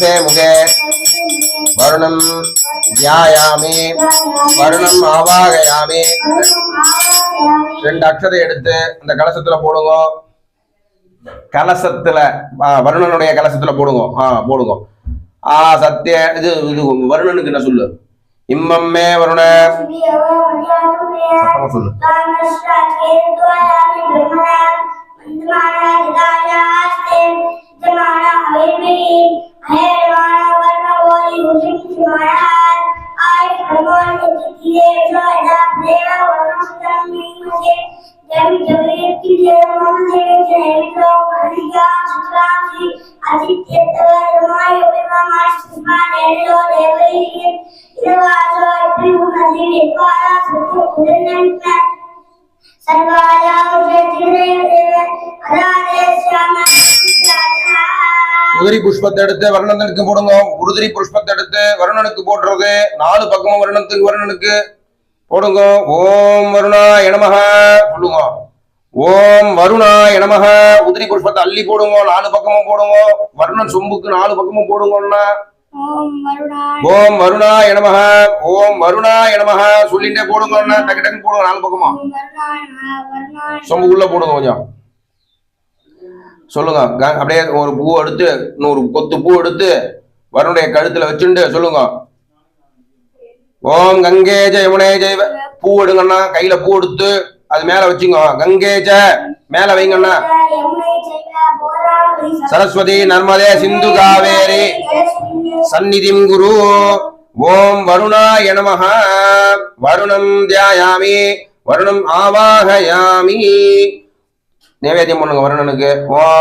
கலசே முகே வருணம் தியாயாமி வருணம் ஆவாகயாமி. 2 அக்ஷதை எடுத்து அந்த கலசத்துல போடுங்க. கலசத்துல வருணனுடைய கலசத்துல போடுங்க. போடுங்க. சத்திய இது இது வருணனுக்கு என்ன சொல்லு? இம்மம்மே வருண சொல்லு. உதிரி புஷ்பத்தை எடுத்து வருணனுக்கு போடுங்க. உதிரி புஷ்பத்தை எடுத்து வருணனுக்கு போடுறது 4 பக்கமும் வருணனுக்கு போடுங்க. ஓம் வருணாய நமஹ சொல்லுங்க. ஓம் வருணாய நமஹ. உதிரி புஷ்பத்தை அள்ளி போடுங்க. 4 பக்கமும் போடுங்க. வருணன் சொம்புக்கு 4 பக்கமும் போடுங்கன்னா ஓம் வருணாய நமஹ ஓம் வருணாய நமஹ சொல்லிட்டே போடுங்க. டக்கு டக்குன்னு போடுங்க. 4 பக்கமா சொம்புக்குள்ள போடுங்க. கொஞ்சம் சொல்லுங்க. அப்படியே ஒரு பூ எடுத்து 100 கொத்து பூ எடுத்து வருணுடைய கழுத்துல வச்சுட்டு சொல்லுங்க. ஓம் கங்கேஜ யமுனே ஜெய்வ. பூ எடுங்கண்ணா. கையில பூ எடுத்து அது மேல வச்சுங்க. கங்கேஜ மேல வைங்கண்ணா. சரஸ்வதி நர்மதே சிந்து காவேரி சந்நிதிம் குரு. ஓம் வருணாய நமஹ வருணம் தியாயாமி வருணம் ஆவாகயாமி. நைவேத்தியம் பண்ணுங்க வருணனுக்கு. ஓம்